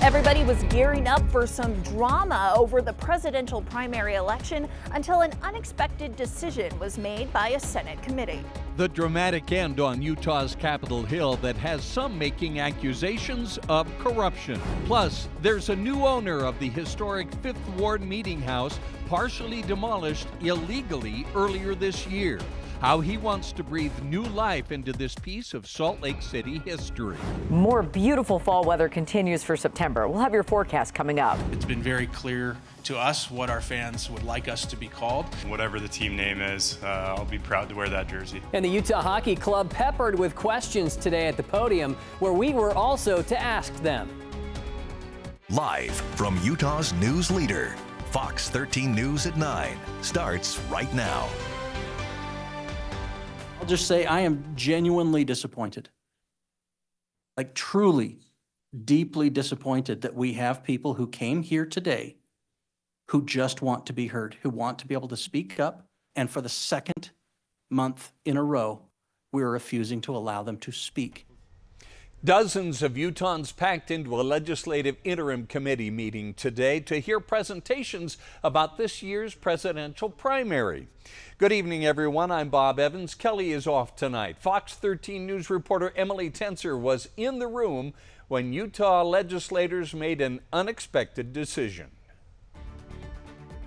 Everybody was gearing up for some drama over the presidential primary election until an unexpected decision was made by a Senate committee. The dramatic end on Utah's Capitol Hill that has some making accusations of corruption. Plus, there's a new owner of the historic Fifth Ward Meeting House, partially demolished illegally earlier this year. How he wants to breathe new life into this piece of Salt Lake City history. More beautiful fall weather continues for September. We'll have your forecast coming up. It's been very clear to us what our fans would like us to be called. Whatever the team name is, I'll be proud to wear that jersey. And the Utah Hockey Club peppered with questions today at the podium, where we were also to ask them. Live from Utah's news leader, Fox 13 News at 9 starts right now. I'll just say I am genuinely disappointed. Like truly, deeply disappointed that we have people who came here today who just want to be heard, who want to be able to speak up, and for the second month in a row, we're refusing to allow them to speak. Dozens of Utahns packed into a legislative interim committee meeting today to hear presentations about this year's presidential primary. Good evening, everyone. I'm Bob Evans. Kelly is off tonight. Fox 13 News reporter Emily Tenser was in the room when Utah legislators made an unexpected decision.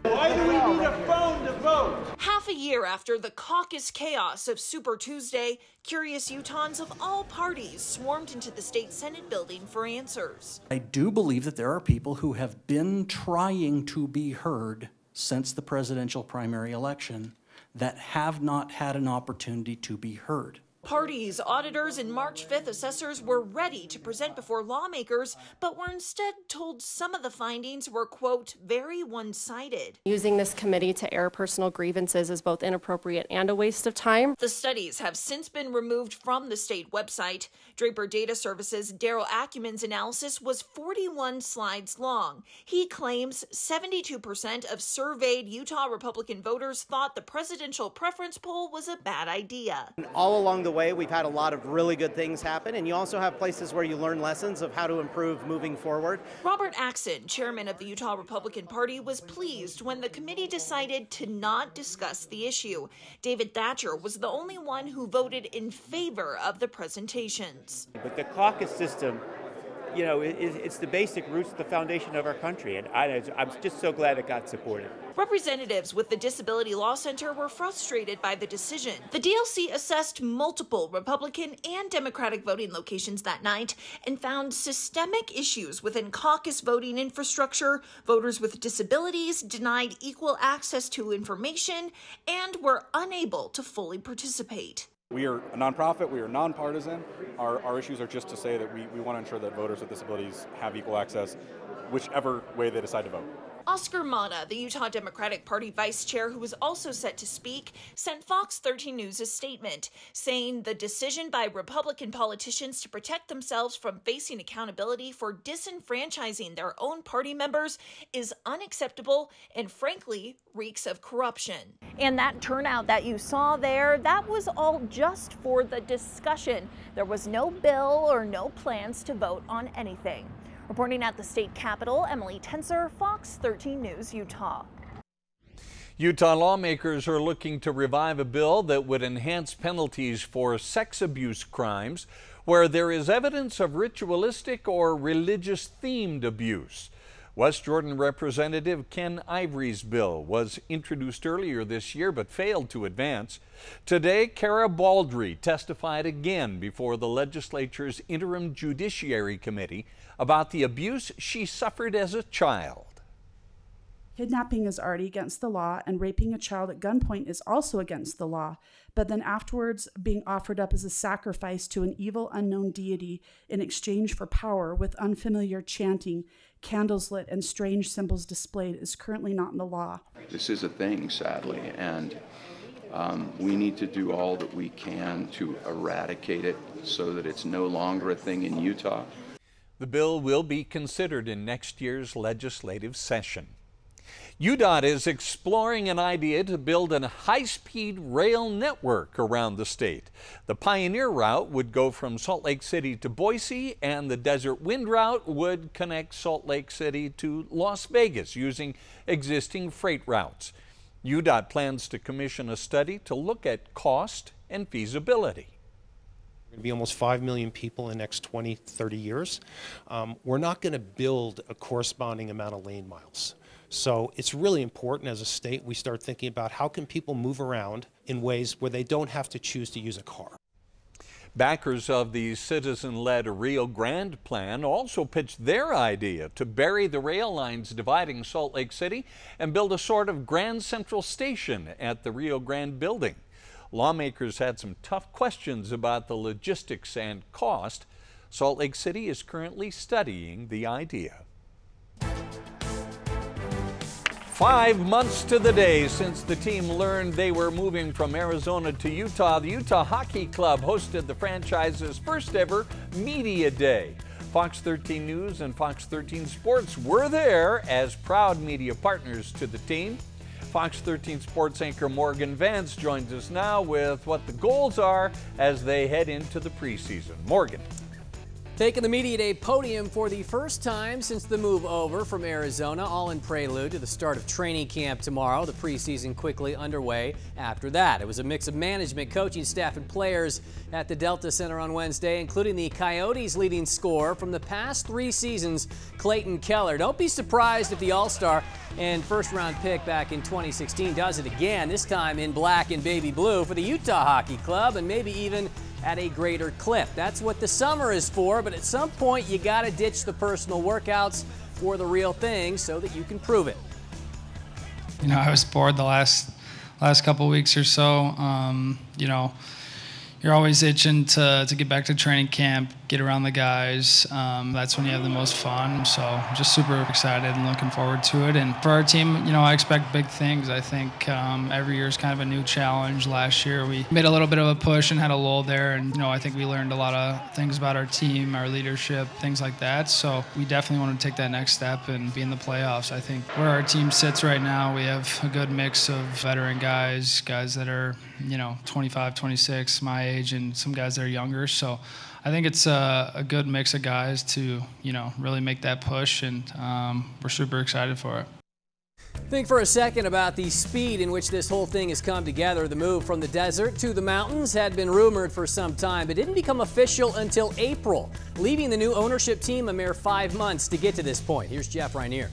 Why do we need a phone to vote? Half a year after the caucus chaos of Super Tuesday, curious Utahns of all parties swarmed into the state Senate building for answers. I do believe that there are people who have been trying to be heard since the presidential primary election that have not had an opportunity to be heard. Parties, auditors, and March 5th assessors were ready to present before lawmakers, but were instead told some of the findings were, quote, very one-sided. Using this committee to air personal grievances is both inappropriate and a waste of time. The studies have since been removed from the state website. Draper Data Services' Daryl Acumen's analysis was 41 slides long. He claims 72% of surveyed Utah Republican voters thought the presidential preference poll was a bad idea. All along the way, we've had a lot of really good things happen, and you also have places where you learn lessons of how to improve moving forward. Robert Axon, chairman of the Utah Republican Party, was pleased when the committee decided to not discuss the issue. David Thatcher was the only one who voted in favor of the presentations. But the caucus system, you know, it's the basic roots, the foundation of our country, and I'm just so glad it got supported. Representatives with the Disability Law Center were frustrated by the decision. The DLC assessed multiple Republican and Democratic voting locations that night and found systemic issues within caucus voting infrastructure, voters with disabilities denied equal access to information, and were unable to fully participate. We are a nonprofit, we are nonpartisan. Our issues are just to say that we want to ensure that voters with disabilities have equal access, whichever way they decide to vote. Oscar Mata, the Utah Democratic Party vice chair who was also set to speak, sent Fox 13 News a statement saying the decision by Republican politicians to protect themselves from facing accountability for disenfranchising their own party members is unacceptable and frankly reeks of corruption. And that turnout that you saw there, that was all just for the discussion. There was no bill or no plans to vote on anything. Reporting at the state capitol, Emily Tenser, Fox 13 News, Utah. Utah lawmakers are looking to revive a bill that would enhance penalties for sex abuse crimes where there is evidence of ritualistic or religious-themed abuse. West Jordan Representative Ken Ivory's bill was introduced earlier this year but failed to advance. Today, Kara Baldry testified again before the legislature's Interim Judiciary Committee about the abuse she suffered as a child. Kidnapping is already against the law, and raping a child at gunpoint is also against the law, but then afterwards being offered up as a sacrifice to an evil unknown deity in exchange for power with unfamiliar chanting, candles lit, and strange symbols displayed is currently not in the law. This is a thing, sadly, and we need to do all that we can to eradicate it so that it's no longer a thing in Utah. The bill will be considered in next year's legislative session. UDOT is exploring an idea to build a high-speed rail network around the state. The Pioneer route would go from Salt Lake City to Boise, and the Desert Wind route would connect Salt Lake City to Las Vegas using existing freight routes. UDOT plans to commission a study to look at cost and feasibility. Going to be almost 5 million people in the next 20, 30 years. We're not going to build a corresponding amount of lane miles. So it's really important as a state we start thinking about how can people move around in ways where they don't have to choose to use a car. Backers of the citizen-led Rio Grande plan also pitched their idea to bury the rail lines dividing Salt Lake City and build a sort of Grand Central Station at the Rio Grande building. Lawmakers had some tough questions about the logistics and cost. Salt Lake City is currently studying the idea. 5 months to the day since the team learned they were moving from Arizona to Utah, the Utah Hockey Club hosted the franchise's first ever Media Day. Fox 13 News and Fox 13 Sports were there as proud media partners to the team. Fox 13 Sports anchor Morgan Vance joins us now with what the goals are as they head into the preseason. Morgan. Taking the Media Day podium for the first time since the move over from Arizona, all in prelude to the start of training camp tomorrow. The preseason quickly underway after that. It was a mix of management, coaching staff, and players at the Delta Center on Wednesday, including the Coyotes' leading scorer from the past 3 seasons, Clayton Keller. Don't be surprised if the All-Star and first-round pick back in 2016 does it again, this time in black and baby blue for the Utah Hockey Club, and maybe even at a greater clip. That's what the summer is for, but at some point you got to ditch the personal workouts for the real thing so that you can prove it. You know, I was bored the last couple weeks or so. You know, you're always itching to get back to training camp, get around the guys. That's when you have the most fun. So I'm just super excited and looking forward to it. And for our team, you know, I expect big things. I think every year is kind of a new challenge. Last year we made a little bit of a push and had a lull there. And, you know, I think we learned a lot of things about our team, our leadership, things like that. So we definitely want to take that next step and be in the playoffs. I think where our team sits right now, we have a good mix of veteran guys that are, you know, 25, 26, my age, and some guys that are younger. So I think it's a good mix of guys to, you know, really make that push, and we're super excited for it. Think for a second about the speed in which this whole thing has come together. The move from the desert to the mountains had been rumored for some time, but didn't become official until April, leaving the new ownership team a mere 5 months to get to this point. Here's Jeff Rainier.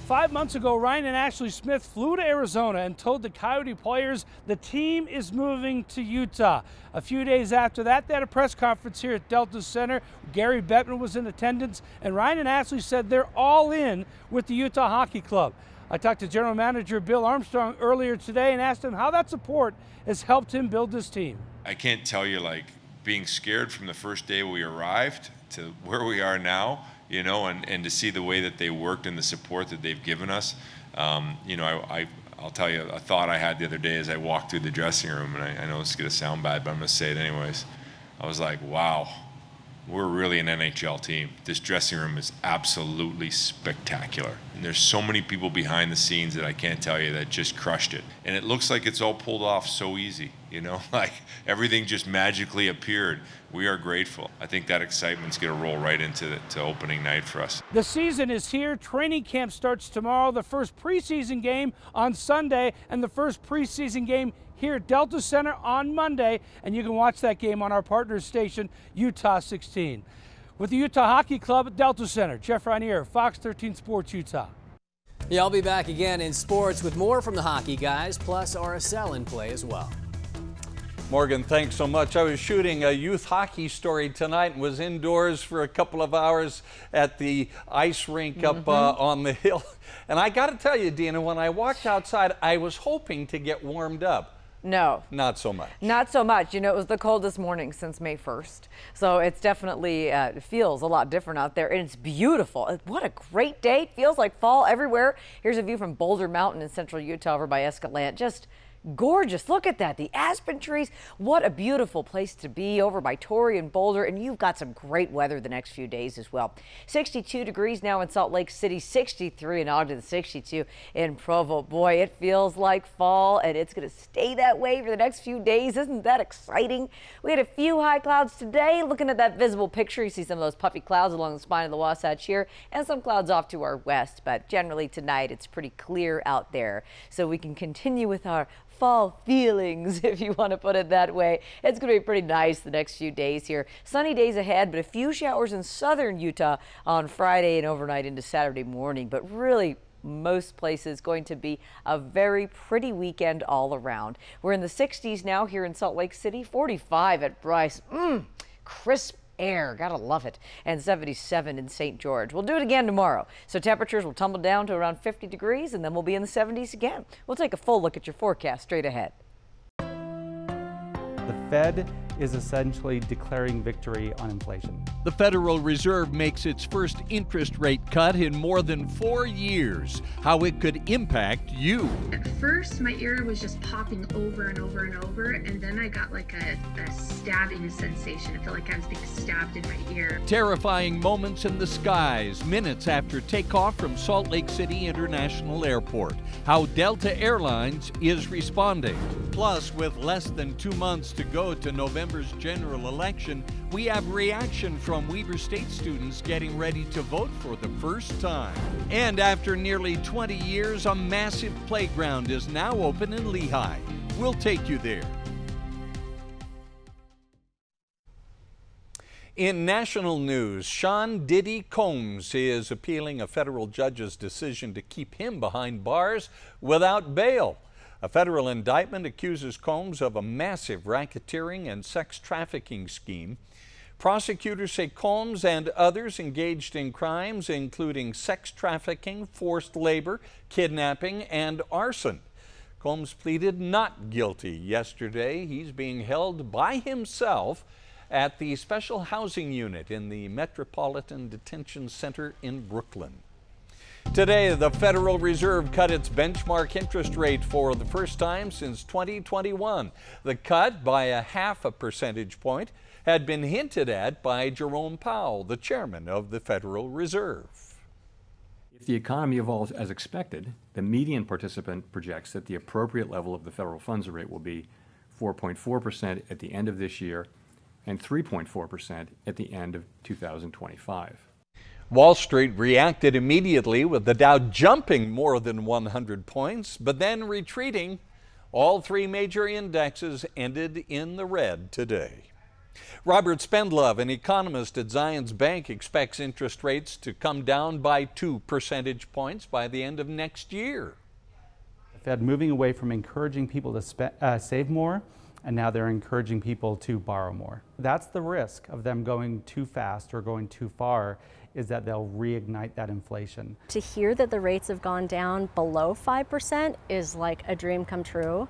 5 months ago, Ryan and Ashley Smith flew to Arizona and told the Coyote players the team is moving to Utah. A few days after that, they had a press conference here at Delta Center. Gary Bettman was in attendance, and Ryan and Ashley said they're all in with the Utah Hockey Club. I talked to General Manager Bill Armstrong earlier today and asked him how that support has helped him build this team. I can't tell you, like, being scared from the first day we arrived to where we are now, you know, and to see the way that they worked and the support that they've given us. You know, I'll tell you a thought I had the other day as I walked through the dressing room, and I know this is going to sound bad, but I'm going to say it anyways. I was like, wow, we're really an NHL team. This dressing room is absolutely spectacular. And there's so many people behind the scenes that I can't tell you that just crushed it. And it looks like it's all pulled off so easy, you know, like everything just magically appeared. We are grateful. I think that excitement's going to roll right into opening night for us. The season is here. Training camp starts tomorrow. The first preseason game on Sunday, and the first preseason game here at Delta Center on Monday, and you can watch that game on our partner station, Utah 16. With the Utah Hockey Club at Delta Center, Jeff Rainier, Fox 13 Sports Utah. Yeah, I'll be back again in sports with more from the hockey guys, plus RSL in play as well. Morgan, thanks so much. I was shooting a youth hockey story tonight and was indoors for a couple of hours at the ice rink up on the hill. And I got to tell you, Dina, when I walked outside, I was hoping to get warmed up. No. Not so much. Not so much. You know, it was the coldest morning since May 1st. So it's definitely feels a lot different out there. And it's beautiful. What a great day. It feels like fall everywhere. Here's a view from Boulder Mountain in central Utah over by Escalante. Just gorgeous. Look at that, the aspen trees. What a beautiful place to be over by Torrey and Boulder, and you've got some great weather the next few days as well. 62 degrees now in Salt Lake City, 63 in Ogden, 62 in Provo. Boy, it feels like fall, and it's going to stay that way for the next few days. Isn't that exciting? We had a few high clouds today. Looking at that visible picture, you see some of those puffy clouds along the spine of the Wasatch here, and some clouds off to our west, but generally tonight it's pretty clear out there, so we can continue with our fall feelings, if you want to put it that way. It's going to be pretty nice the next few days here. Sunny days ahead, but a few showers in southern Utah on Friday and overnight into Saturday morning, but really most places going to be a very pretty weekend all around. We're in the 60s now here in Salt Lake City, 45 at Bryce. Crisp air, gotta love it, and 77 in St. George. We'll do it again tomorrow, so temperatures will tumble down to around 50 degrees, and then we'll be in the 70s again. We'll take a full look at your forecast straight ahead. The Fed is essentially declaring victory on inflation. The Federal Reserve makes its first interest rate cut in more than 4 years. How it could impact you. At first, my ear was just popping over and over and over, and then I got like a stabbing sensation. I felt like I was being stabbed in my ear. Terrifying moments in the skies, minutes after takeoff from Salt Lake City International Airport. How Delta Airlines is responding. Plus, with less than 2 months to go to November's general election, we have reaction from Weber State students getting ready to vote for the first time. And after nearly 20 years, a massive playground is now open in Lehigh. We'll take you there. In national news, Sean Diddy Combs is appealing a federal judge's decision to keep him behind bars without bail. A federal indictment accuses Combs of a massive racketeering and sex trafficking scheme. Prosecutors say Combs and others engaged in crimes including sex trafficking, forced labor, kidnapping, and arson. Combs pleaded not guilty yesterday. He's being held by himself at the Special Housing Unit in the Metropolitan Detention Center in Brooklyn. Today, the Federal Reserve cut its benchmark interest rate for the first time since 2021. The cut by a ½ percentage point had been hinted at by Jerome Powell, the chairman of the Federal Reserve. If the economy evolves as expected, the median participant projects that the appropriate level of the federal funds rate will be 4.4% at the end of this year and 3.4% at the end of 2025. Wall Street reacted immediately with the Dow jumping more than 100 points, but then retreating. All three major indexes ended in the red today. Robert Spendlove, an economist at Zions Bank, expects interest rates to come down by 2 percentage points by the end of next year. The Fed moving away from encouraging people to save more, and now they're encouraging people to borrow more. That's the risk of them going too fast or going too far, is that they'll reignite that inflation. To hear that the rates have gone down below 5% is like a dream come true.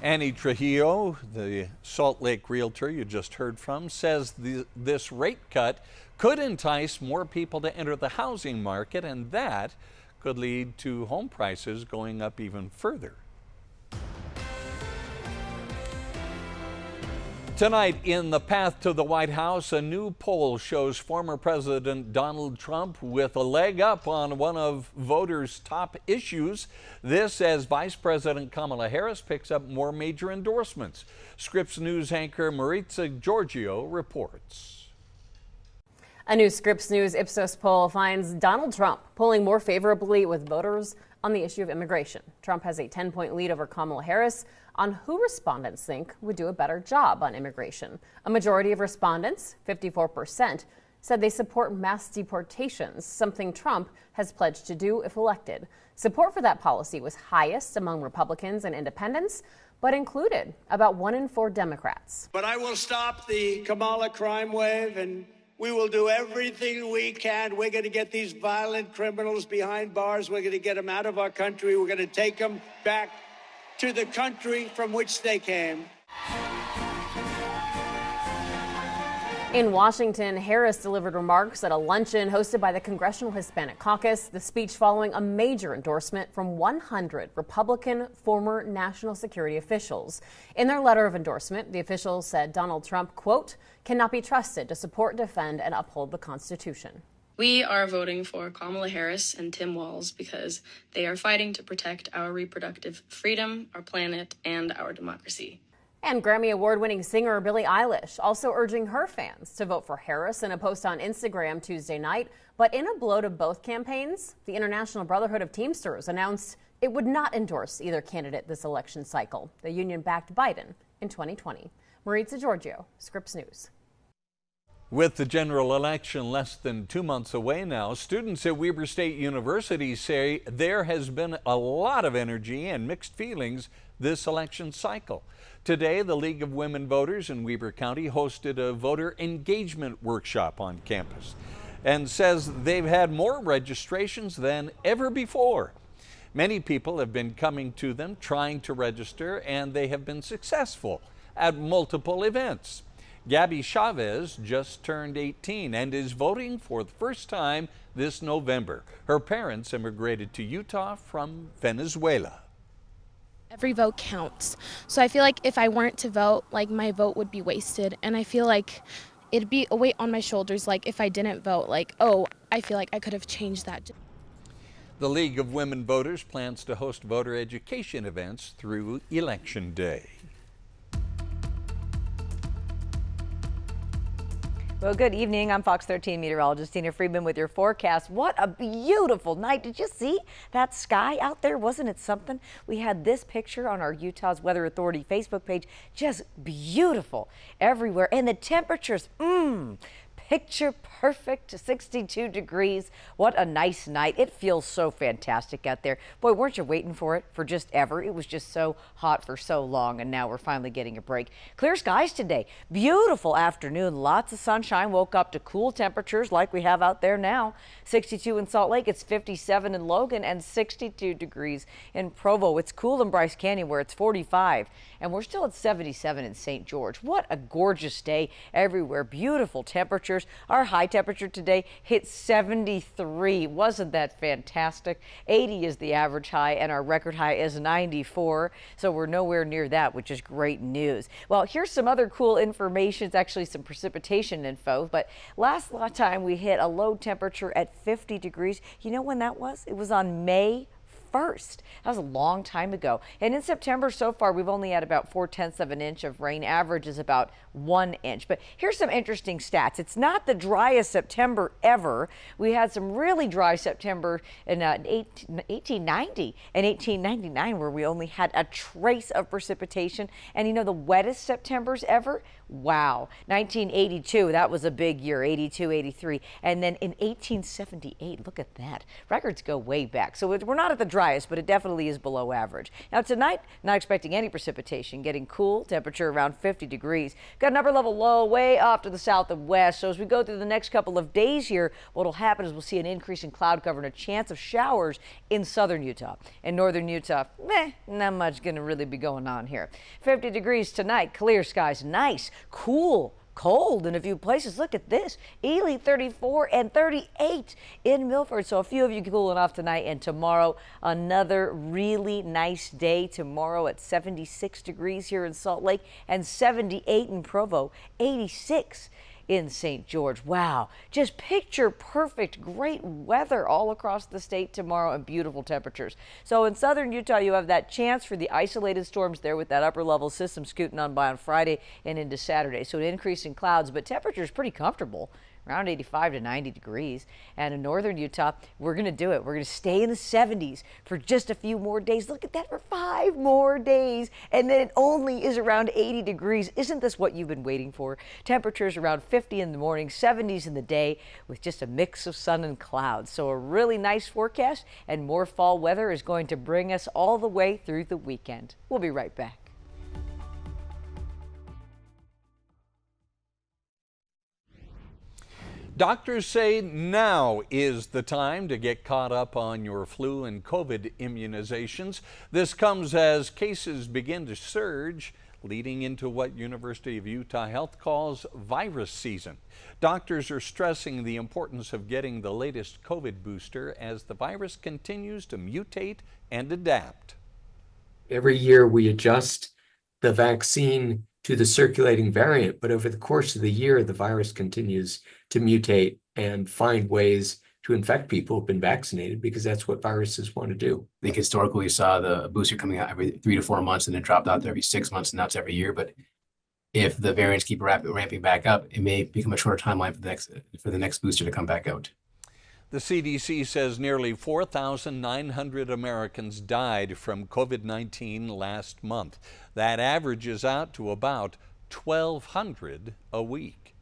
Annie Trujillo, the Salt Lake realtor you just heard from, says this rate cut could entice more people to enter the housing market, and that could lead to home prices going up even further. Tonight in the path to the White House, a new poll shows former President Donald Trump with a leg up on one of voters' top issues. This as Vice President Kamala Harris picks up more major endorsements. Scripps News anchor Maritza Giorgio reports. A new Scripps News Ipsos poll finds Donald Trump polling more favorably with voters on the issue of immigration. Trump has a 10-point lead over Kamala Harris on who respondents think would do a better job on immigration. A majority of respondents, 54%, said they support mass deportations, something Trump has pledged to do if elected. Support for that policy was highest among Republicans and independents, but included about 1 in 4 Democrats. But I will stop the Kamala crime wave, and we will do everything we can. We're going to get these violent criminals behind bars. We're going to get them out of our country. We're going to take them back to the country from which they came. In Washington, Harris delivered remarks at a luncheon hosted by the Congressional Hispanic Caucus, the speech following a major endorsement from 100 Republican former national security officials. In their letter of endorsement, the officials said Donald Trump, quote, cannot be trusted to support, defend, and uphold the Constitution. We are voting for Kamala Harris and Tim Walz because they are fighting to protect our reproductive freedom, our planet, and our democracy. And Grammy Award-winning singer Billie Eilish also urging her fans to vote for Harris in a post on Instagram Tuesday night. But in a blow to both campaigns, the International Brotherhood of Teamsters announced it would not endorse either candidate this election cycle. The union backed Biden in 2020. Maritza Giorgio, Scripps News. With the general election less than 2 months away now, students at Weber State University say there has been a lot of energy and mixed feelings this election cycle. Today, the League of Women Voters in Weber County hosted a voter engagement workshop on campus and says they've had more registrations than ever before. Many people have been coming to them trying to register, and they have been successful at multiple events. Gabby Chavez just turned 18 and is voting for the first time this November. Her parents immigrated to Utah from Venezuela. Every vote counts. So I feel like if I weren't to vote, like my vote would be wasted. And I feel like it'd be a weight on my shoulders, like if I didn't vote, like, oh, I feel like I could have changed that. The League of Women Voters plans to host voter education events through Election Day. Well, good evening. I'm Fox 13 meteorologist Tina Friedman with your forecast. What a beautiful night. Did you see that sky out there? Wasn't it something? We had this picture on our Utah's Weather Authority Facebook page. Just beautiful everywhere. And the temperatures, picture perfect, 62 degrees. What a nice night. It feels so fantastic out there. Boy, weren't you waiting for it for just ever? It was just so hot for so long, and now we're finally getting a break. Clear skies today. Beautiful afternoon. Lots of sunshine. Woke up to cool temperatures like we have out there now. 62 in Salt Lake. It's 57 in Logan and 62 degrees in Provo. It's cool in Bryce Canyon where it's 45, and we're still at 77 in St. George. What a gorgeous day everywhere. Beautiful temperatures. Our high temperature today hit 73. Wasn't that fantastic? 80 is the average high, and our record high is 94. So we're nowhere near that, which is great news. Well, here's some other cool information. It's actually some precipitation info. But last time we hit a low temperature at 50 degrees. You know when that was? It was on May 1st. That was a long time ago. And in September so far, we've only had about 4/10 of an inch of rain. Average is about 1 inch. But here's some interesting stats. It's not the driest September ever. We had some really dry September in 1890 and 1899 where we only had a trace of precipitation. And you know the wettest Septembers ever? Wow. 1982, that was a big year, 82, 83. And then in 1878, look at that. Records go way back. So we're not at the driest, but it definitely is below average. Now tonight, not expecting any precipitation, getting cool, temperature around 50 degrees. Got an upper level low way off to the south and west. So as we go through the next couple of days here, what will happen is we'll see an increase in cloud cover and a chance of showers in southern Utah. In northern Utah, not much going to really be going on here. 50 degrees tonight, clear skies, nice, cool. Cold in a few places. Look at this. Ely 34 and 38 in Milford. So a few of you cooling off tonight, and tomorrow another really nice day tomorrow at 76 degrees here in Salt Lake and 78 in Provo, 86 in St. George. Wow, just picture perfect, great weather all across the state tomorrow and beautiful temperatures. So in southern Utah, you have that chance for the isolated storms there with that upper level system scooting on by on Friday and into Saturday. So an increase in clouds, but temperatures pretty comfortable. Around 85 to 90 degrees. And in northern Utah, we're going to do it. We're going to stay in the 70s for just a few more days. Look at that, for 5 more days. And then it only is around 80 degrees. Isn't this what you've been waiting for? Temperatures around 50 in the morning, 70s in the day with just a mix of sun and clouds. So a really nice forecast, and more fall weather is going to bring us all the way through the weekend. We'll be right back. Doctors say now is the time to get caught up on your flu and COVID immunizations. This comes as cases begin to surge. leading into what University of Utah Health calls virus season. Doctors are stressing the importance of getting the latest COVID booster as the virus continues to mutate and adapt. Every year we adjust the vaccine to the circulating variant, but over the course of the year, the virus continues to mutate and find ways to infect people who've been vaccinated, because that's what viruses want to do. I think historically we saw the booster coming out every 3 to 4 months and then dropped out every 6 months, and now it's every year. But if the variants keep ramping back up, it may become a shorter timeline for the next booster to come back out. The CDC says nearly 4,900 Americans died from COVID-19 last month. That averages out to about 1,200 a week.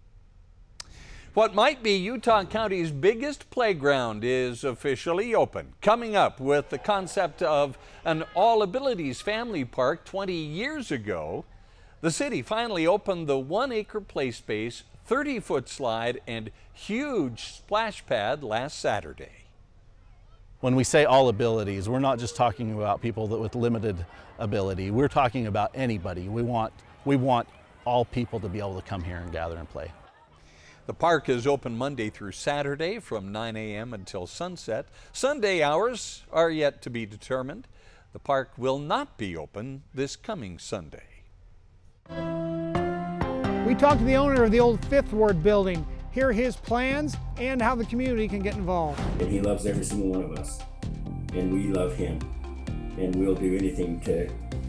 What might be Utah County's biggest playground is officially open. Coming up with the concept of an all-abilities family park 20 years ago, the city finally opened the 1-acre play space, 30-foot slide, and huge splash pad last Saturday. When we say all abilities, we're not just talking about people with limited ability. We're talking about anybody. We want all people to be able to come here and gather and play. The park is open Monday through Saturday from 9 a.m. until sunset. Sunday hours are yet to be determined. The park will not be open this coming Sunday. We talked to the owner of the old Fifth Ward building. Hear his plans and how the community can get involved. And he loves every single one of us, and we love him, and we'll do anything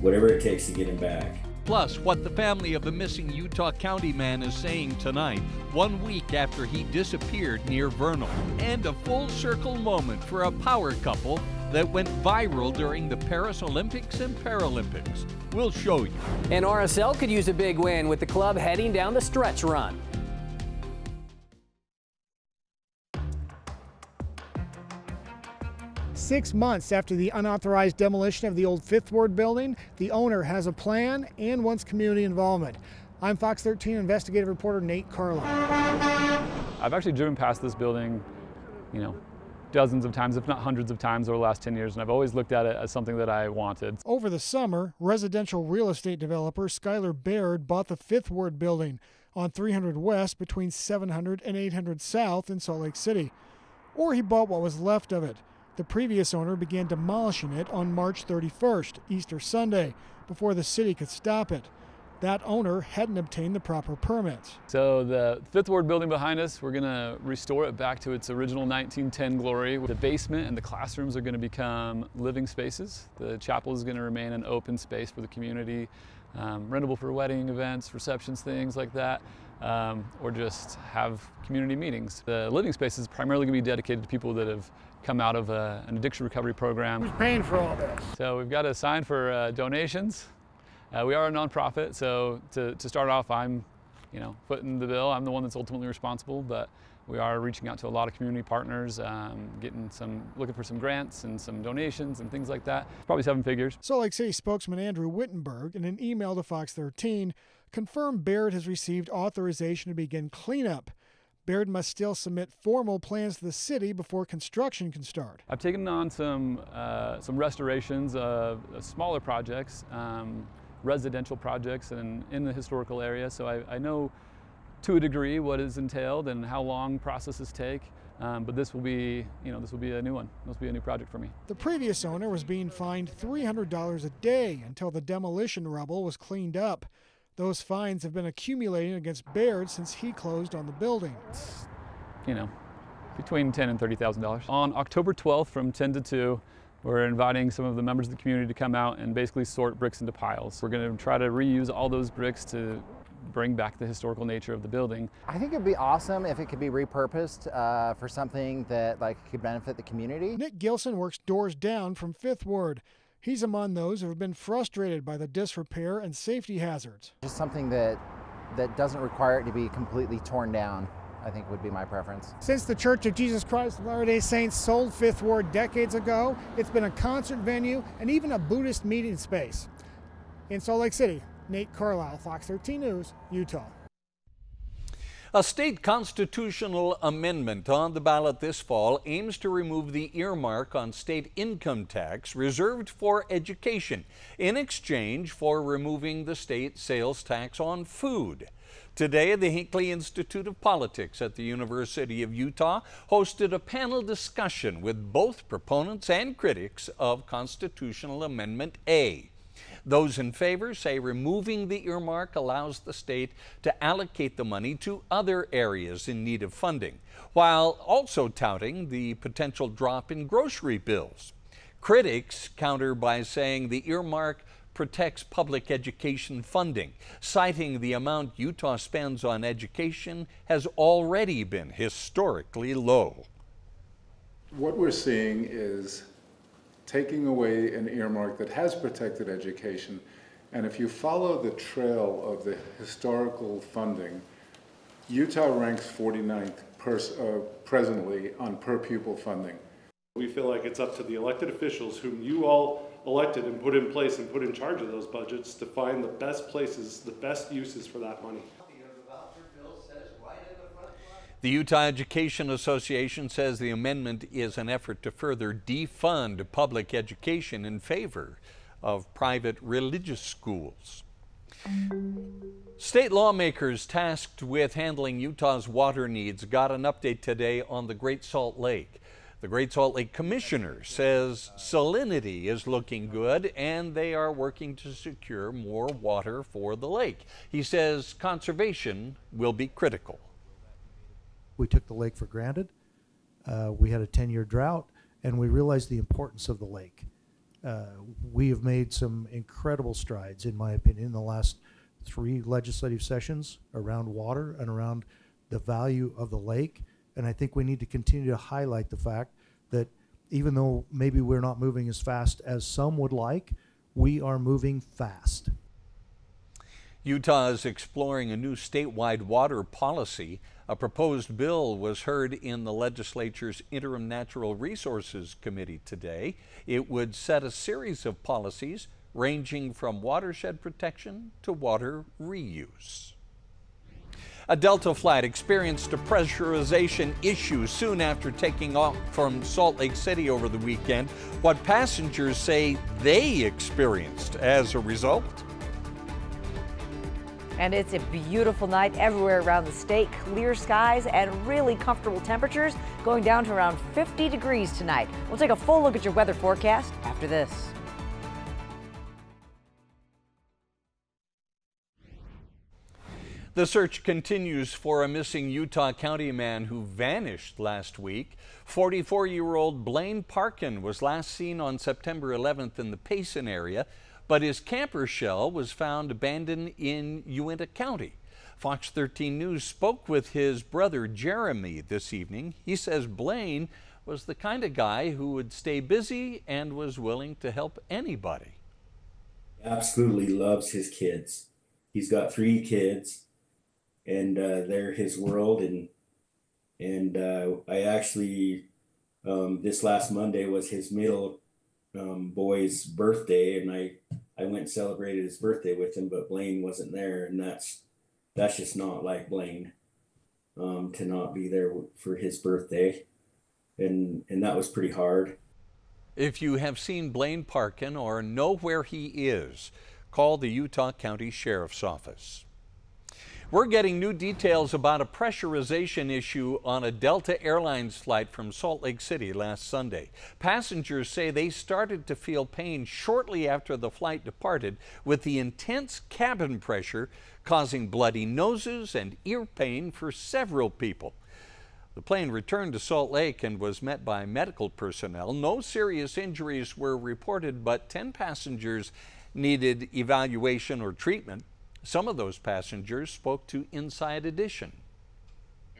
whatever it takes to get him back. Plus, what the family of the missing Utah County man is saying tonight, 1 week after he disappeared near Vernal. And a full circle moment for a power couple that went viral during the Paris Olympics and Paralympics. We'll show you. And RSL could use a big win with the club heading down the stretch run. Six months after the unauthorized demolition of the old Fifth Ward building, the owner has a plan and wants community involvement. I'm Fox 13 investigative reporter Nate Carlisle. I've actually driven past this building, dozens of times, if not hundreds of times over the last 10 years, and I've always looked at it as something that I wanted. Over the summer, residential real estate developer Skylar Baird bought the Fifth Ward building on 300 West between 700 and 800 South in Salt Lake City. Or he bought what was left of it. The previous owner began demolishing it on March 31st, Easter Sunday, before the city could stop it. That owner hadn't obtained the proper permits. So the Fifth Ward building behind us, we're going to restore it back to its original 1910 glory. The basement and the classrooms are going to become living spaces. The chapel is going to remain an open space for the community, rentable for wedding events, receptions, things like that, or just have community meetings. The living space is primarily going to be dedicated to people that have come out of an addiction recovery program. Who's paying for all this? So we've got a sign for donations. We are a nonprofit, so to start off, I'm, footing the bill. I'm the one that's ultimately responsible, but we are reaching out to a lot of community partners, looking for some grants and some donations and things like that. Probably 7 figures. Salt Lake City spokesman Andrew Wittenberg, in an email to Fox 13, confirmed Baird has received authorization to begin cleanup. Baird must still submit formal plans to the city before construction can start. I've taken on some restorations of smaller projects, residential projects in the historical area, so I know to a degree what is entailed and how long processes take, but this will be a new one. This will be a new project for me. The previous owner was being fined $300 a day until the demolition rubble was cleaned up. Those fines have been accumulating against Baird since he closed on the building. It's, between $10,000 and $30,000. On October 12th from 10 to 2, we're inviting some of the members of the community to come out and basically sort bricks into piles. We're going to try to reuse all those bricks to bring back the historical nature of the building. I think it'd be awesome if it could be repurposed for something that could benefit the community. Nick Gilson works doors down from Fifth Ward. He's among those who have been frustrated by the disrepair and safety hazards. Just something that doesn't require it to be completely torn down, I think would be my preference. Since the Church of Jesus Christ of Latter-day Saints sold Fifth Ward decades ago, it's been a concert venue and even a Buddhist meeting space. In Salt Lake City, Nate Carlisle, Fox 13 News, Utah. A state constitutional amendment on the ballot this fall aims to remove the earmark on state income tax reserved for education in exchange for removing the state sales tax on food. Today, the Hinckley Institute of Politics at the University of Utah hosted a panel discussion with both proponents and critics of Constitutional Amendment A. Those in favor say removing the earmark allows the state to allocate the money to other areas in need of funding, while also touting the potential drop in grocery bills. Critics counter by saying the earmark protects public education funding, citing the amount Utah spends on education has already been historically low. What we're seeing is taking away an earmark that has protected education, and if you follow the trail of the historical funding, Utah ranks 49th presently on per pupil funding. We feel like it's up to the elected officials whom you all elected and put in place and put in charge of those budgets to find the best places, the best uses for that money. The Utah Education Association says the amendment is an effort to further defund public education in favor of private religious schools. State lawmakers tasked with handling Utah's water needs got an update today on the Great Salt Lake. The Great Salt Lake Commissioner says salinity is looking good and they are working to secure more water for the lake. He says conservation will be critical. We took the lake for granted. We had a 10-year drought, and we realized the importance of the lake. We have made some incredible strides, in my opinion, in the last 3 legislative sessions around water and around the value of the lake. And I think we need to continue to highlight the fact that even though maybe we're not moving as fast as some would like, we are moving fast. Utah is exploring a new statewide water policy. A proposed bill was heard in the legislature's Interim Natural Resources Committee today. It would set a series of policies ranging from watershed protection to water reuse. A Delta flight experienced a pressurization issue soon after taking off from Salt Lake City over the weekend. What passengers say they experienced as a result. And it's a beautiful night everywhere around the state. Clear skies and really comfortable temperatures, going down to around 50 degrees tonight. We'll take a full look at your weather forecast after this. The search continues for a missing Utah County man who vanished last week. 44-year-old Blaine Parkin was last seen on September 11th in the Payson area, but his camper shell was found abandoned in Uintah County. Fox 13 News spoke with his brother Jeremy this evening. He says Blaine was the kind of guy who would stay busy and was willing to help anybody. He absolutely loves his kids. He's got 3 kids, and they're his world. And I actually, this last Monday was his middle boy's birthday, and I went and celebrated his birthday with him, but Blaine wasn't there, and that's just not like Blaine, to not be there for his birthday, and that was pretty hard. If you have seen Blaine Parkin or know where he is, call the Utah County Sheriff's Office. We're getting new details about a pressurization issue on a Delta Airlines flight from Salt Lake City last Sunday. Passengers say they started to feel pain shortly after the flight departed, with the intense cabin pressure causing bloody noses and ear pain for several people. The plane returned to Salt Lake and was met by medical personnel. No serious injuries were reported, but 10 passengers needed evaluation or treatment. Some of those passengers spoke to Inside Edition.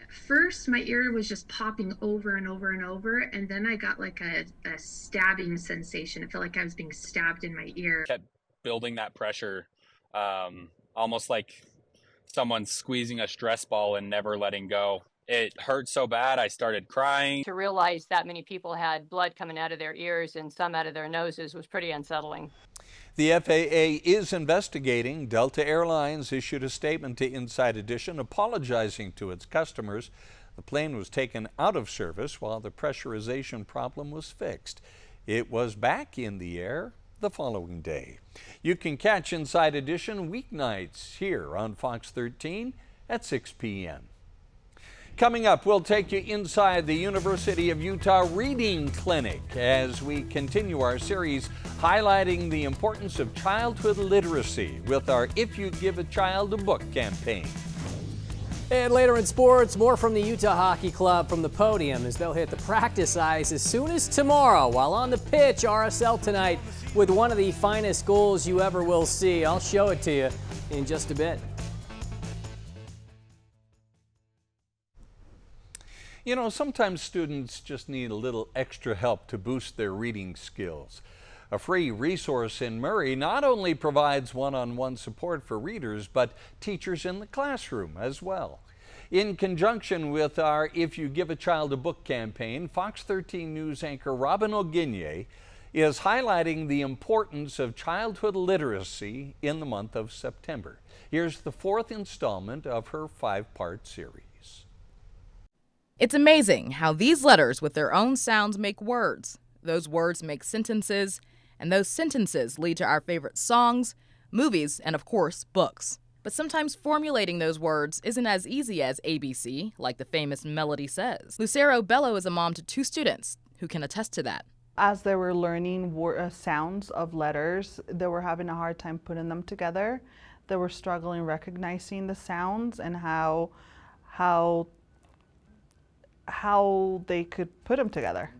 At first, my ear was just popping over and over and over, and then I got like a stabbing sensation. It felt like I was being stabbed in my ear. Kept building that pressure, almost like someone squeezing a stress ball and never letting go. It hurt so bad, I started crying. To realize that many people had blood coming out of their ears and some out of their noses was pretty unsettling. The FAA is investigating. Delta Airlines issued a statement to Inside Edition apologizing to its customers. The plane was taken out of service while the pressurization problem was fixed. It was back in the air the following day. You can catch Inside Edition weeknights here on Fox 13 at 6 p.m. Coming up, we'll take you inside the University of Utah Reading Clinic as we continue our series highlighting the importance of childhood literacy with our If You Give a Child a Book campaign. And later in sports, more from the Utah Hockey Club from the podium as they'll hit the practice ice as soon as tomorrow. While on the pitch, RSL tonight with one of the finest goals you ever will see. I'll show it to you in just a bit. You know, sometimes students just need a little extra help to boost their reading skills. A free resource in Murray not only provides one-on-one support for readers, but teachers in the classroom as well. In conjunction with our If You Give a Child a Book campaign, Fox 13 News anchor Robin Oginye is highlighting the importance of childhood literacy in the month of September. Here's the 4th installment of her 5-part series. It's amazing how these letters with their own sounds make words. Those words make sentences, and those sentences lead to our favorite songs, movies, and of course, books. But sometimes formulating those words isn't as easy as ABC, like the famous melody says. Lucero Bello is a mom to 2 students who can attest to that. As they were learning sounds of letters, they were having a hard time putting them together. They were struggling recognizing the sounds and how they could put them together.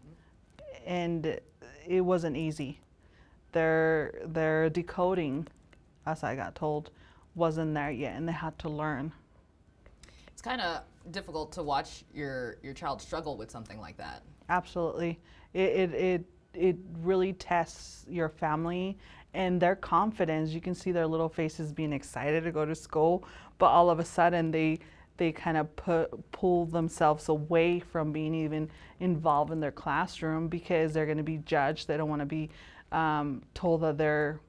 And it wasn't easy. Their decoding, as I got told, wasn't there yet, and they had to learn. It's kind of difficult to watch your child struggle with something like that. Absolutely. It really tests your family and their confidence. You can see their little faces being excited to go to school, but all of a sudden they kind of pull themselves away from being even involved in their classroom because they're going to be judged. They don't want to be told that they're,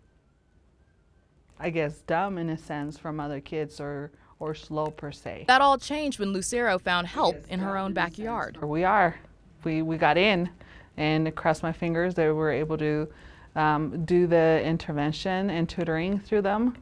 I guess, dumb in a sense from other kids or slow per se. That all changed when Lucero found help in her own backyard. We got in, and crossed my fingers they were able to do the intervention and tutoring through them.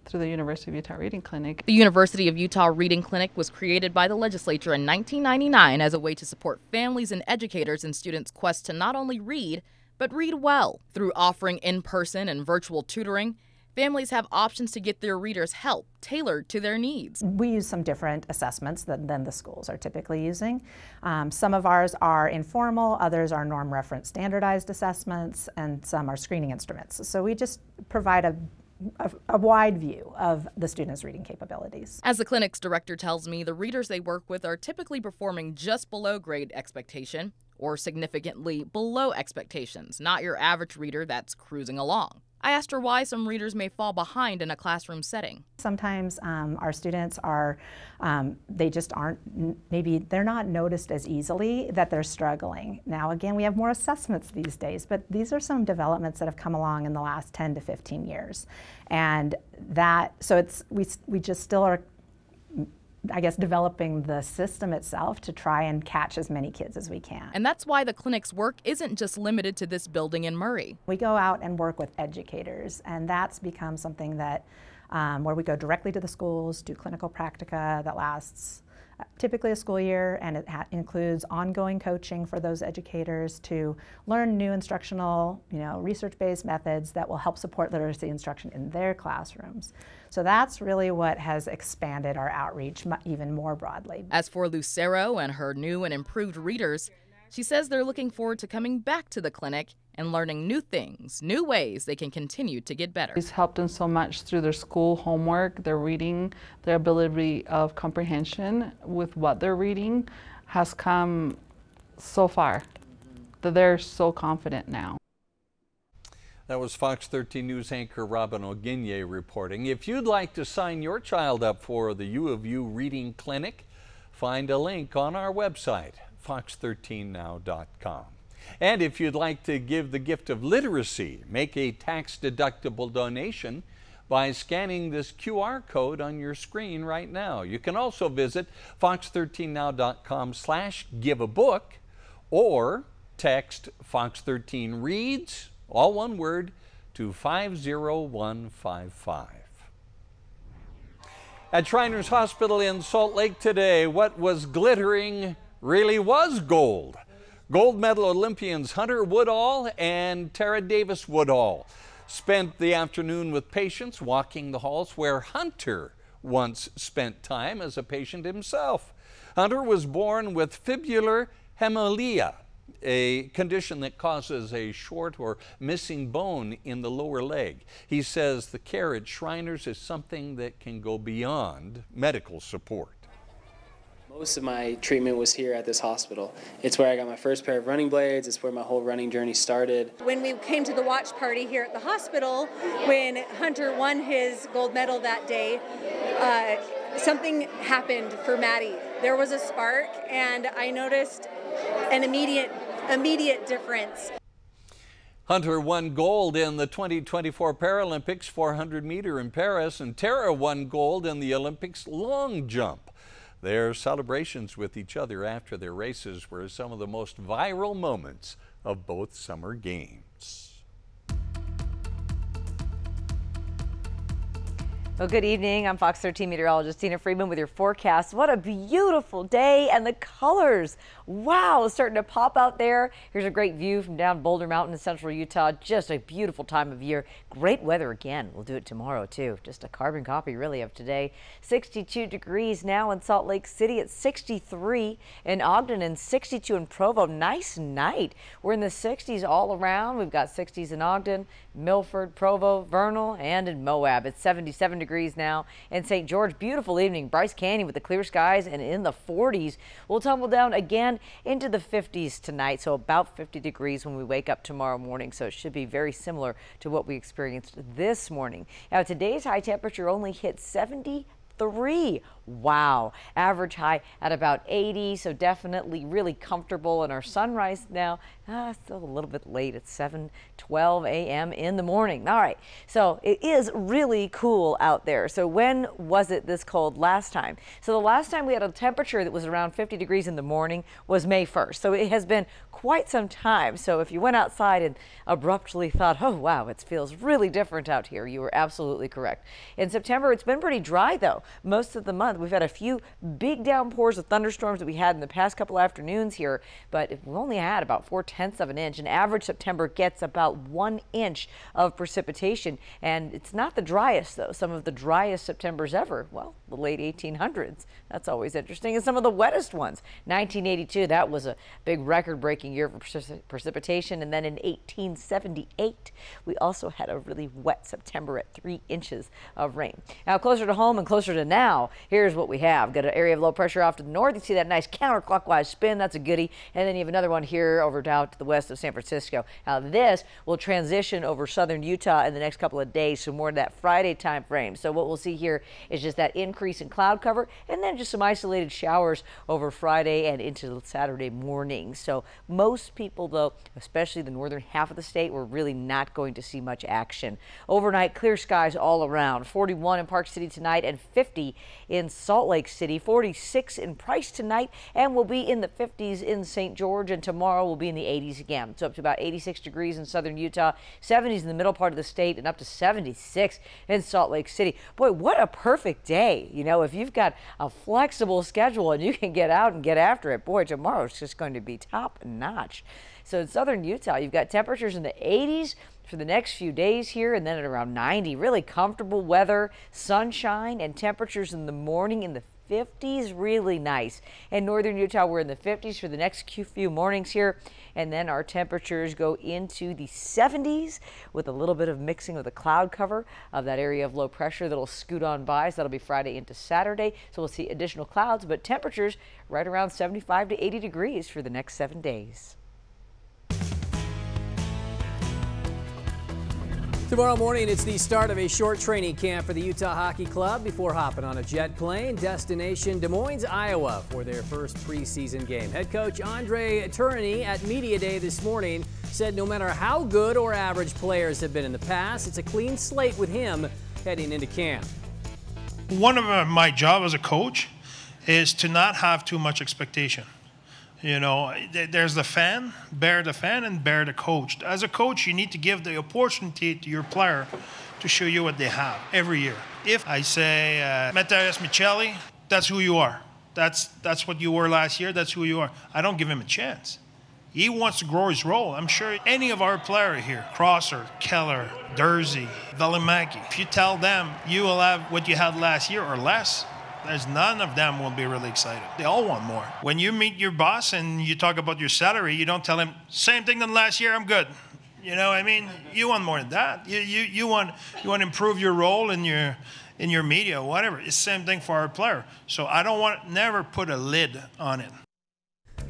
Through the University of Utah Reading Clinic. The University of Utah Reading Clinic was created by the legislature in 1999 as a way to support families and educators in students' quest to not only read, but read well. Through offering in-person and virtual tutoring, families have options to get their readers help tailored to their needs. We use some different assessments than the schools are typically using. Some of ours are informal, others are norm reference standardized assessments, and some are screening instruments. So we just provide a wide view of the students' reading capabilities. As the clinic's director tells me, the readers they work with are typically performing just below grade expectation or significantly below expectations, not your average reader that's cruising along. I asked her why some readers may fall behind in a classroom setting. Sometimes our students are, they just aren't, maybe they're not noticed as easily that they're struggling. Now again, we have more assessments these days, but these are some developments that have come along in the last 10 to 15 years. And that, so we just still are, I guess, developing the system itself to try and catch as many kids as we can. And that's why the clinic's work isn't just limited to this building in Murray. We go out and work with educators, and that's become something that where we go directly to the schools, do clinical practica that lasts typically a school year, and it includes ongoing coaching for those educators to learn new instructional, research-based methods that will help support literacy instruction in their classrooms. So that's really what has expanded our outreach even more broadly. As for Lucero and her new and improved readers, she says they're looking forward to coming back to the clinic and learning new things, new ways they can continue to get better. It's helped them so much through their school homework, their reading, their ability of comprehension with what they're reading has come so far that they're so confident now. That was Fox 13 News anchor Robin Oginye reporting. If you'd like to sign your child up for the U of U Reading Clinic, find a link on our website, fox13now.com. And if you'd like to give the gift of literacy, make a tax-deductible donation by scanning this QR code on your screen right now. You can also visit fox13now.com/giveabook or text Fox 13 Reads, all one word, to 50155. At Shriners Hospital in Salt Lake today, what was glittering really was gold. Gold medal Olympians Hunter Woodall and Tara Davis Woodall spent the afternoon with patients walking the halls where Hunter once spent time as a patient himself. Hunter was born with fibular hemorrhagia, a condition that causes a short or missing bone in the lower leg. He says the care at Shriners is something that can go beyond medical support. Most of my treatment was here at this hospital. It's where I got my first pair of running blades. It's where my whole running journey started. When we came to the watch party here at the hospital, when Hunter won his gold medal that day, something happened for Maddie. There was a spark, and I noticed an immediate difference. Hunter won gold in the 2024 Paralympics 400 meter in Paris, and Tara won gold in the Olympics long jump. Their celebrations with each other after their races were some of the most viral moments of both summer games. Well, good evening. I'm Fox 13 meteorologist Tina Friedman with your forecast. What a beautiful day, and the colors, wow, starting to pop out there. Here's a great view from down Boulder Mountain in central Utah. Just a beautiful time of year. Great weather again. We'll do it tomorrow too. Just a carbon copy really of today. 62 degrees now in Salt Lake City. At 63 in Ogden and 62 in Provo. Nice night. We're in the 60s all around. We've got 60s in Ogden, Milford, Provo, Vernal, and in Moab. It's 77 degrees now in St. George. Beautiful evening. Bryce Canyon with the clear skies and in the 40s. We'll tumble down again into the 50s tonight, so about 50 degrees when we wake up tomorrow morning. So it should be very similar to what we experienced this morning. Now today's high temperature only hit 73. Wow. Average high at about 80, so definitely really comfortable. And our sunrise now, still a little bit late at 7:12 a.m. in the morning. All right, so it is really cool out there. So when was it this cold last time? So the last time we had a temperature that was around 50 degrees in the morning was May 1st. So it has been quite some time. So if you went outside and abruptly thought, oh wow, it feels really different out here, you were absolutely correct. In September, it's been pretty dry though. Most of the month, we've had a few big downpours of thunderstorms that we had in the past couple afternoons here, but we've only had about 4/10 of an inch. An average September gets about 1 inch of precipitation, and it's not the driest though. Some of the driest Septembers ever, well, the late 1800s. That's always interesting. And some of the wettest ones. 1982, that was a big record-breaking year for precipitation, and then in 1878, we also had a really wet September at 3 inches of rain. Now closer to home and closer to now, here's what we have. Got an area of low pressure off to the north. You see that nice counterclockwise spin. That's a goodie. And then you have another one here over down to the west of San Francisco. Now this will transition over southern Utah in the next couple of days, so more to that Friday time frame. So what we'll see here is just that increase in cloud cover, and then just some isolated showers over Friday and into Saturday morning. So most people though, especially the northern half of the state, we're really not going to see much action. Overnight clear skies all around. 41 in Park City tonight and 50 in Salt Lake City. 46 in Price tonight, and we'll be in the 50s in St. George, and tomorrow we'll be in the 80s again. So up to about 86 degrees in southern Utah, 70s in the middle part of the state, and up to 76 in Salt Lake City. Boy, what a perfect day. You know, if you've got a flexible schedule and you can get out and get after it, boy, tomorrow's just going to be top notch. So in southern Utah, you've got temperatures in the 80s for the next few days here, and then at around 90. Really comfortable weather, sunshine, and temperatures in the morning in the 50s, really nice. In northern Utah, we're in the 50s for the next few mornings here, and then our temperatures go into the 70s with a little bit of mixing with the cloud cover of that area of low pressure that'll scoot on by. So that'll be Friday into Saturday. So we'll see additional clouds, but temperatures right around 75 to 80 degrees for the next 7 days. Tomorrow morning, it's the start of a short training camp for the Utah Hockey Club before hopping on a jet plane, destination Des Moines, Iowa, for their first preseason game. Head coach Andre Tourigny at Media Day this morning said no matter how good or average players have been in the past, it's a clean slate with him heading into camp. One of my job as a coach is to not have too much expectation. You know, there's the fan, bear the fan, and bear the coach. As a coach, you need to give the opportunity to your player to show you what they have every year. If I say, Matias Micheli, that's who you are. That's what you were last year. That's who you are. I don't give him a chance. He wants to grow his role. I'm sure any of our players here, Crosser, Keller, Dursey, Valimaki, if you tell them you will have what you had last year or less, there's none of them will be really excited. They all want more. When you meet your boss and you talk about your salary, you don't tell him, same thing than last year, I'm good. You know, I mean, you want more than that. You want to improve your role in your media, whatever. It's the same thing for our player. So I don't want never put a lid on it.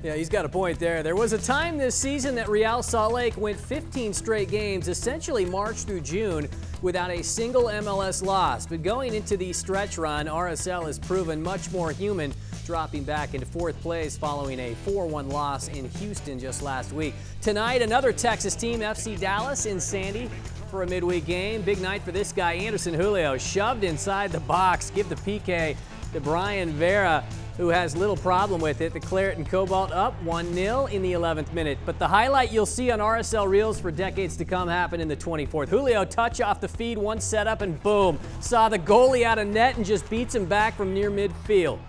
Yeah, he's got a point there. There was a time this season that Real Salt Lake went 15 straight games, essentially March through June, without a single MLS loss. But going into the stretch run, RSL has proven much more human, dropping back into fourth place following a 4-1 loss in Houston just last week. Tonight, another Texas team, FC Dallas in Sandy, for a midweek game. Big night for this guy, Anderson Julio, shoved inside the box. Give the PK to Brian Vera, who has little problem with it. The Claret and Cobalt up 1-0 in the 11th minute. But the highlight you'll see on RSL Reels for decades to come happened in the 24th. Julio touch off the feed, one setup, and boom. Saw the goalie out of net and just beats him back from near midfield.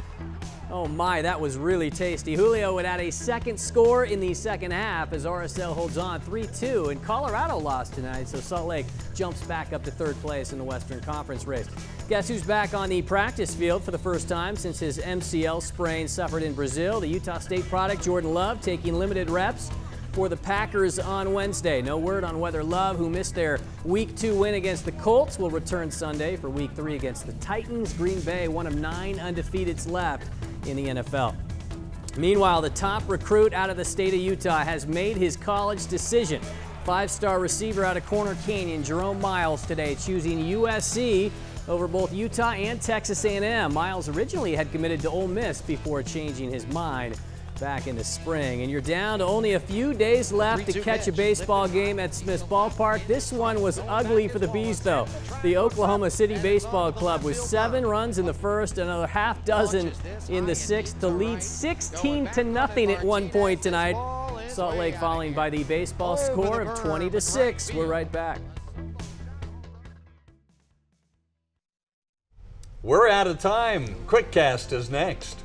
Oh my, that was really tasty. Julio would add a second score in the second half as RSL holds on 3-2, and Colorado lost tonight, so Salt Lake jumps back up to third place in the Western Conference race. Guess who's back on the practice field for the first time since his MCL sprain suffered in Brazil? The Utah State product, Jordan Love, taking limited reps for the Packers on Wednesday. No word on whether Love, who missed their Week 2 win against the Colts, will return Sunday for Week 3 against the Titans. Green Bay, one of 9 undefeateds left in the NFL. Meanwhile, the top recruit out of the state of Utah has made his college decision. 5-star receiver out of Corner Canyon, Jerome Miles, today choosing USC over both Utah and Texas A&M. Miles originally had committed to Ole Miss before changing his mind back in the spring. And you're down to only a few days left to catch a baseball game at Smith's Ballpark. This one was ugly for the Bees, though. The Oklahoma City Baseball Club with 7 runs in the first, another half dozen in the 6th to lead 16-0 at one point tonight. Salt Lake falling by the baseball score of 20-6. We're right back. We're out of time. QuickCast is next.